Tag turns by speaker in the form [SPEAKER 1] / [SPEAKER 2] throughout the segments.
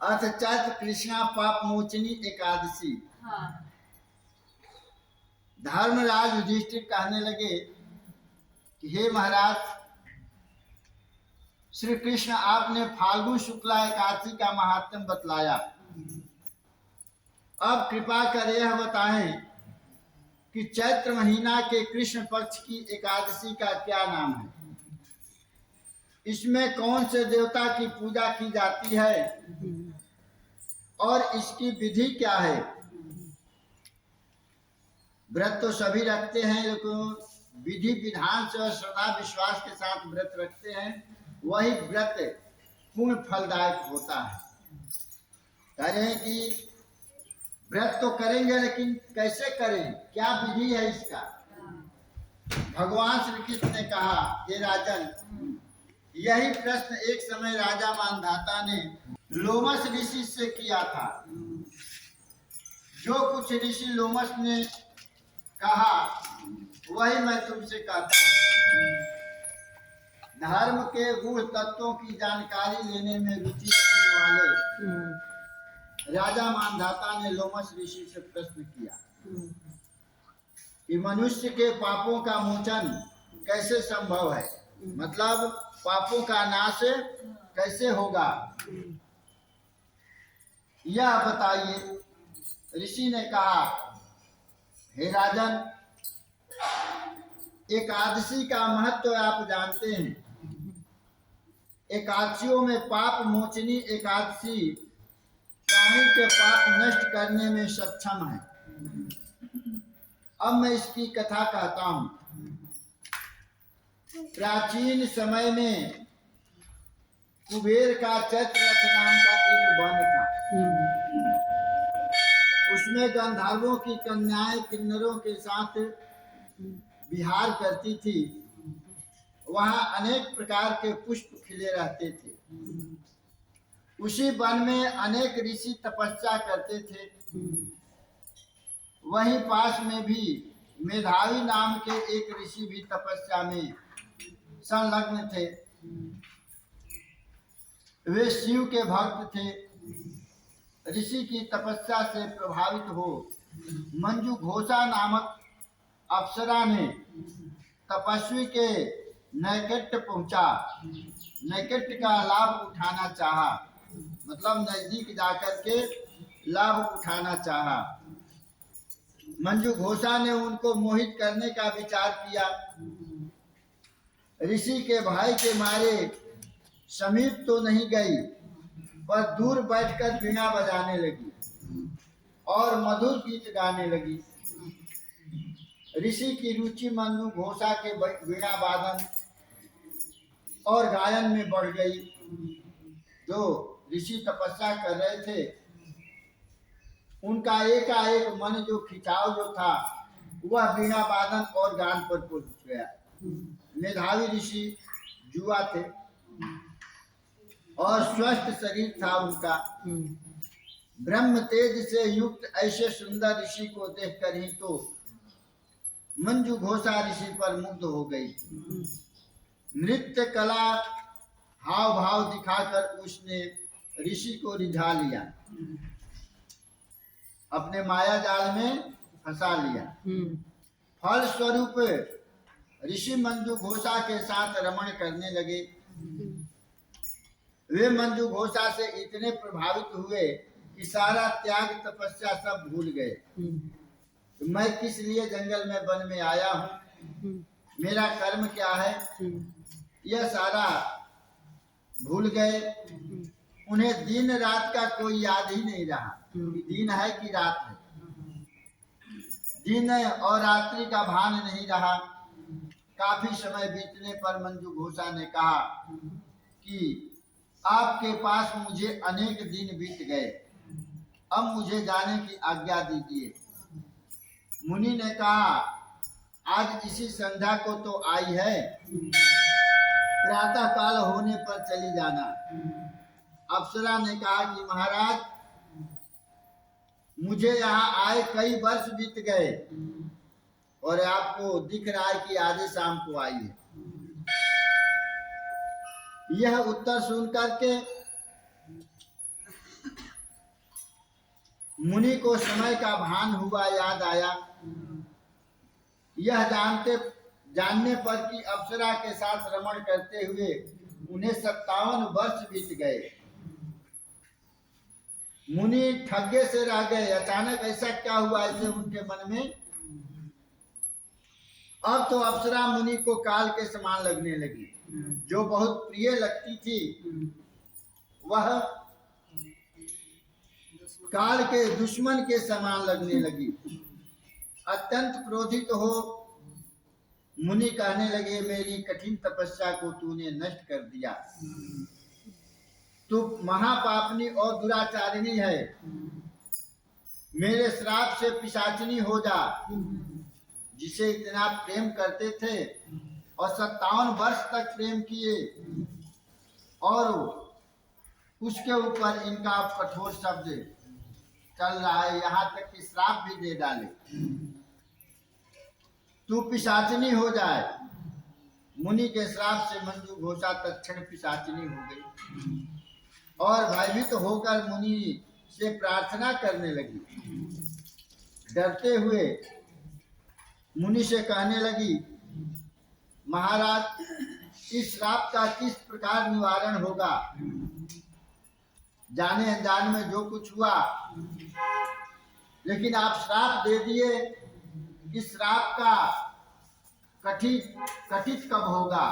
[SPEAKER 1] अर्थ चैत्र कृष्णा पाप मोचनी एकादशी।
[SPEAKER 2] हाँ।
[SPEAKER 1] धर्मराज युधिष्ठिर कहने लगे कि हे महाराज, श्री कृष्ण आपने फाल्गुन शुक्ला एकादशी का महात्म्य बतलाया, अब कृपा कर यह बताएं कि चैत्र महीना के कृष्ण पक्ष की एकादशी का क्या नाम है, इसमें कौन से देवता की पूजा की जाती है और इसकी विधि क्या है। व्रत तो सभी रखते हैं, लेकिन विधि विधान से और श्रद्धा विश्वास के साथ व्रत रखते हैं, वही व्रत पूर्ण फलदायक होता है। कह रहे हैं कि व्रत तो करेंगे, लेकिन कैसे करें, क्या विधि है इसका। भगवान श्री कृष्ण ने कहा, हे राजन, यही प्रश्न एक समय राजा मानधाता ने लोमस ऋषि से किया था। जो कुछ ऋषि लोमस ने कहा वही मैं तुमसे कहता हूँ। धर्म के गूढ़ तत्वों की जानकारी लेने में रुचि रखने वाले राजा मानधाता ने लोमस ऋषि से प्रश्न किया कि मनुष्य के पापों का मोचन कैसे संभव है, मतलब पापों का नाश कैसे होगा, यह बताइए। ऋषि ने कहा, हे राजन, एकादशी का महत्व आप जानते हैं। एकादशियों में पाप मोचनी एकादशी प्राणी के पाप नष्ट करने में सक्षम है। अब मैं इसकी कथा कहता हूँ। प्राचीन समय में कुबेर का चैत्ररथ नाम का एक वन था। उसमें गंधर्वों की कन्याएं किन्नरों के साथ विहार करती थी। वहां अनेक प्रकार के पुष्प खिले रहते थे। उसी वन में अनेक ऋषि तपस्या करते थे। वहीं पास में भी मेधावी नाम के एक ऋषि भी तपस्या में संलग्न थे। वे शिव के भक्त थे। ऋषि की तपस्या से प्रभावित हो मंजू घोषा नामक अप्सरा ने तपस्वी के नैकट्य पहुंचा, नैकट्य का लाभ उठाना चाहा, मतलब नजदीक जाकर के लाभ उठाना चाहा। मंजू घोषा ने उनको मोहित करने का विचार किया। ऋषि के भाई के मारे समीप तो नहीं गई, पर दूर बैठकर वीणा बजाने लगी और मधुर गीत गाने लगी। ऋषि की रुचि मंजू घोषा के वीणा वादन और गायन में बढ़ गई। जो ऋषि तपस्या कर रहे थे, उनका एकाएक मन जो खिंचाव जो था, वह वीणा वादन और गान पर पहुंच गया। मेधावी ऋषि युवा थे और स्वस्थ शरीर था उनका। ब्रह्म तेज से युक्त ऐसे सुंदर ऋषि को देखकर ही तो मंजू घोषा ऋषि पर मुग्ध हो गई। नृत्य कला हाव भाव दिखाकर उसने ऋषि को रिझा लिया, अपने माया जाल में फंसा लिया। फल स्वरूप ऋषि मंजू घोषा के साथ रमण करने लगे। वे मंजू घोषा से इतने प्रभावित हुए कि सारा त्याग तपस्या सब भूल गए। मैं किस लिए जंगल में वन में आया हूँ, मेरा कर्म क्या है, यह सारा भूल गए। उन्हें दिन रात का कोई याद ही नहीं रहा कि दिन है कि रात है। दिन और रात्रि का भान नहीं रहा। काफी समय बीतने पर मंजू घोषा ने कहा कि आपके पास मुझे अनेक दिन बीत गए, अब मुझे जाने की आज्ञा दीजिए। मुनि ने कहा, आज इसी संध्या को तो आई है, प्रातः काल होने पर चली जाना। अप्सरा ने कहा कि महाराज, मुझे यहाँ आए कई वर्ष बीत गए और आपको दिख रहा है कि आधे शाम को आई है। यह उत्तर सुन करके मुनि को समय का भान हुआ, याद आया। यह जानने पर कि अप्सरा के साथ रमण करते हुए उन्हें 57 वर्ष बीत गए। मुनि ठगे से रह गए। अचानक ऐसा क्या हुआ, ऐसे उनके मन में। अब तो अप्सरा मुनि को काल के समान लगने लगी। जो बहुत प्रिय लगती थी वह काल के दुश्मन के समान लगने लगी। अत्यंत क्रोधित हो मुनि कहने लगे, मेरी कठिन तपस्या को तूने नष्ट कर दिया। तू महापापनी और दुराचारिणी है। मेरे श्राप से पिशाचिनी हो जा। जिसे इतना प्रेम करते थे और 57 वर्ष तक प्रेम किए, और उसके ऊपर इनका कठोर शब्द चल रहा है, यहाँ तक कि श्राप भी दे डाले। तू पिशाचिनी हो जाए। मुनि के श्राप से मंजू घोषा तत्क्षण पिशाचिनी हो गई और भयभीत होकर मुनि से प्रार्थना करने लगी। डरते हुए मुनि से कहने लगी, महाराज, इस श्राप का किस प्रकार निवारण होगा? जाने अनजान में जो कुछ हुआ, लेकिन आप श्राप दे दिए। इस श्राप का कथित कब होगा?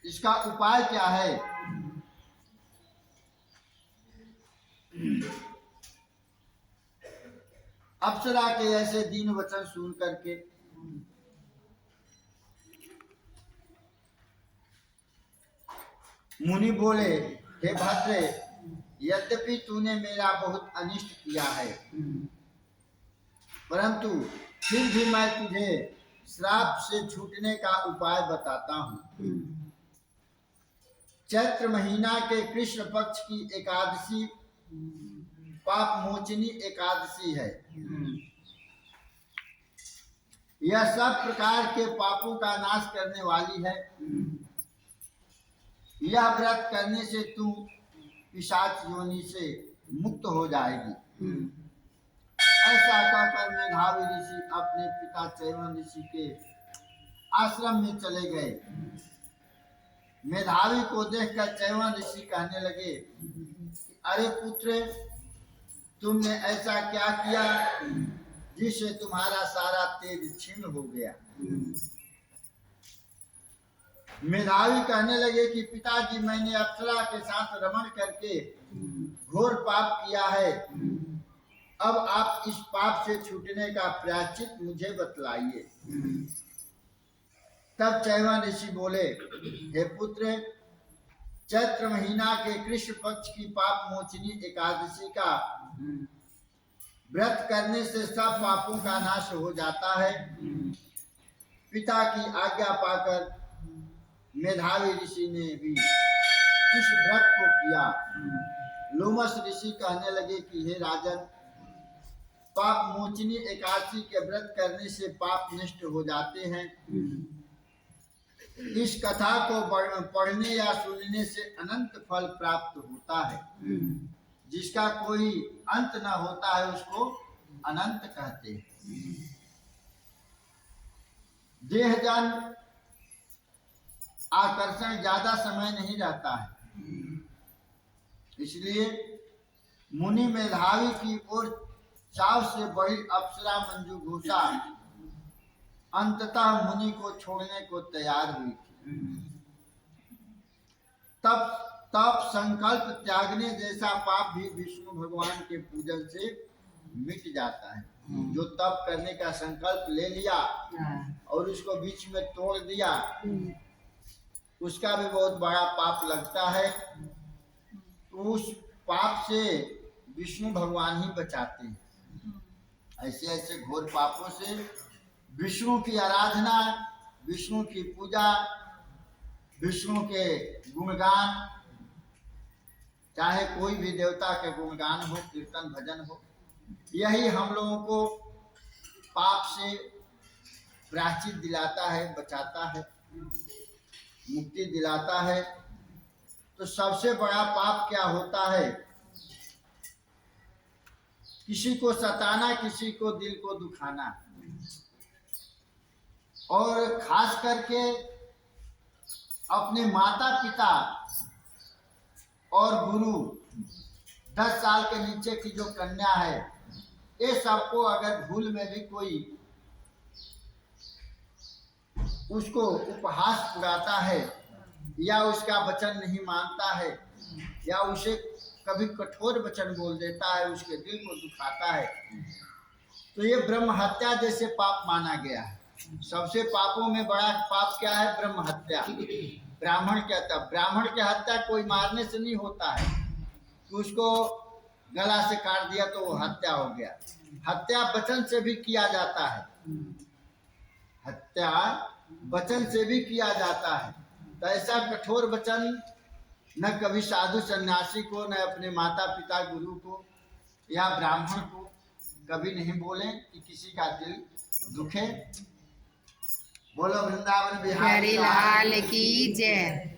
[SPEAKER 1] इसका उपाय क्या है? अप्सरा के ऐसे दीन वचन सुन करके मुनि बोले, हे भद्रे, यद्यपि तूने मेरा बहुत अनिष्ट किया है, परंतु फिर भी मैं तुझे श्राप से छूटने का उपाय बताता हूँ। चैत्र महीना के कृष्ण पक्ष की एकादशी पाप मोचनी एकादशी है। यह सब प्रकार के पापों का नाश करने वाली है। यह व्रत करने से तू पिशाच योनि से मुक्त हो जाएगी। ऐसा कहकर मेधावी ऋषि अपने पिता चैवन ऋषि के आश्रम में चले गए। मेधावी को देखकर चैवन ऋषि कहने लगे, अरे पुत्र, तुमने ऐसा क्या किया जिससे तुम्हारा सारा तेज क्षीण हो गया? मेधावी कहने लगे कि पिताजी, मैंने अप्सरा के साथ रमण करके घोर पाप किया है। अब आप इस पाप से छूटने का प्रायश्चित मुझे बतलाइए। तब चैवन ऋषि बोले, हे पुत्र, चैत्र महीना के कृष्ण पक्ष की पाप मोचनी एकादशी का व्रत करने से सब पापों का नाश हो जाता है। पिता की आज्ञा पाकर मेधावी ऋषि ने भी इस व्रत को किया। लोमस ऋषि कहने लगे कि हे राजन, पाप मोचनी एकादशी के व्रत करने से पाप नष्ट हो जाते हैं। इस कथा को पढ़ने या सुनने से अनंत फल प्राप्त होता है। जिसका कोई अंत न होता है उसको अनंत कहते हैं। देहजन आकर्षण ज्यादा समय नहीं रहता है, इसलिए मुनि मेधावी की ओर चाव से बड़ी अप्सरा मंजू घोषा अंततः मुनि को छोड़ने को तैयार हुई थी। तब संकल्प त्यागने जैसा पाप भी विष्णु भगवान के पूजन से मिट जाता है। जो तप करने का संकल्प ले लिया और उसको बीच में तोड़ दिया, उसका भी बहुत बड़ा पाप लगता है। तो उस पाप से विष्णु भगवान ही बचाते हैं। ऐसे ऐसे घोर पापों से विष्णु की आराधना, विष्णु की पूजा, विष्णु के गुणगान, चाहे कोई भी देवता के गुणगान हो, कीर्तन भजन हो, यही हम लोगों को पाप से प्रायश्चित दिलाता है, बचाता है, मुक्ति दिलाता है। तो सबसे बड़ा पाप क्या होता है? किसी को सताना, किसी को दिल को दुखाना, और खास करके अपने माता पिता और गुरु, 10 साल के नीचे की जो कन्या है, ये सबको अगर भूल में भी कोई उसको उपहास उड़ाता है या उसका वचन नहीं मानता है या उसे कभी कठोर वचन बोल देता है, उसके दिल को दुखाता है, तो ये ब्रह्म हत्या जैसे पाप माना गया है। सबसे पापों में बड़ा पाप क्या है? ब्रह्म हत्या। ब्राह्मण की हत्या, ब्राह्मण की हत्या कोई मारने से नहीं होता है कि उसको गला से काट दिया तो वो हत्या हो गया। हत्या वचन से भी किया जाता है, हत्या वचन से भी किया जाता है। तो ऐसा कठोर वचन न कभी साधु सन्यासी को, न अपने माता पिता गुरु को या ब्राह्मण को कभी नहीं बोले कि किसी का दिल दुखे। बोलो वृंदावन बिहारी लाल की जय।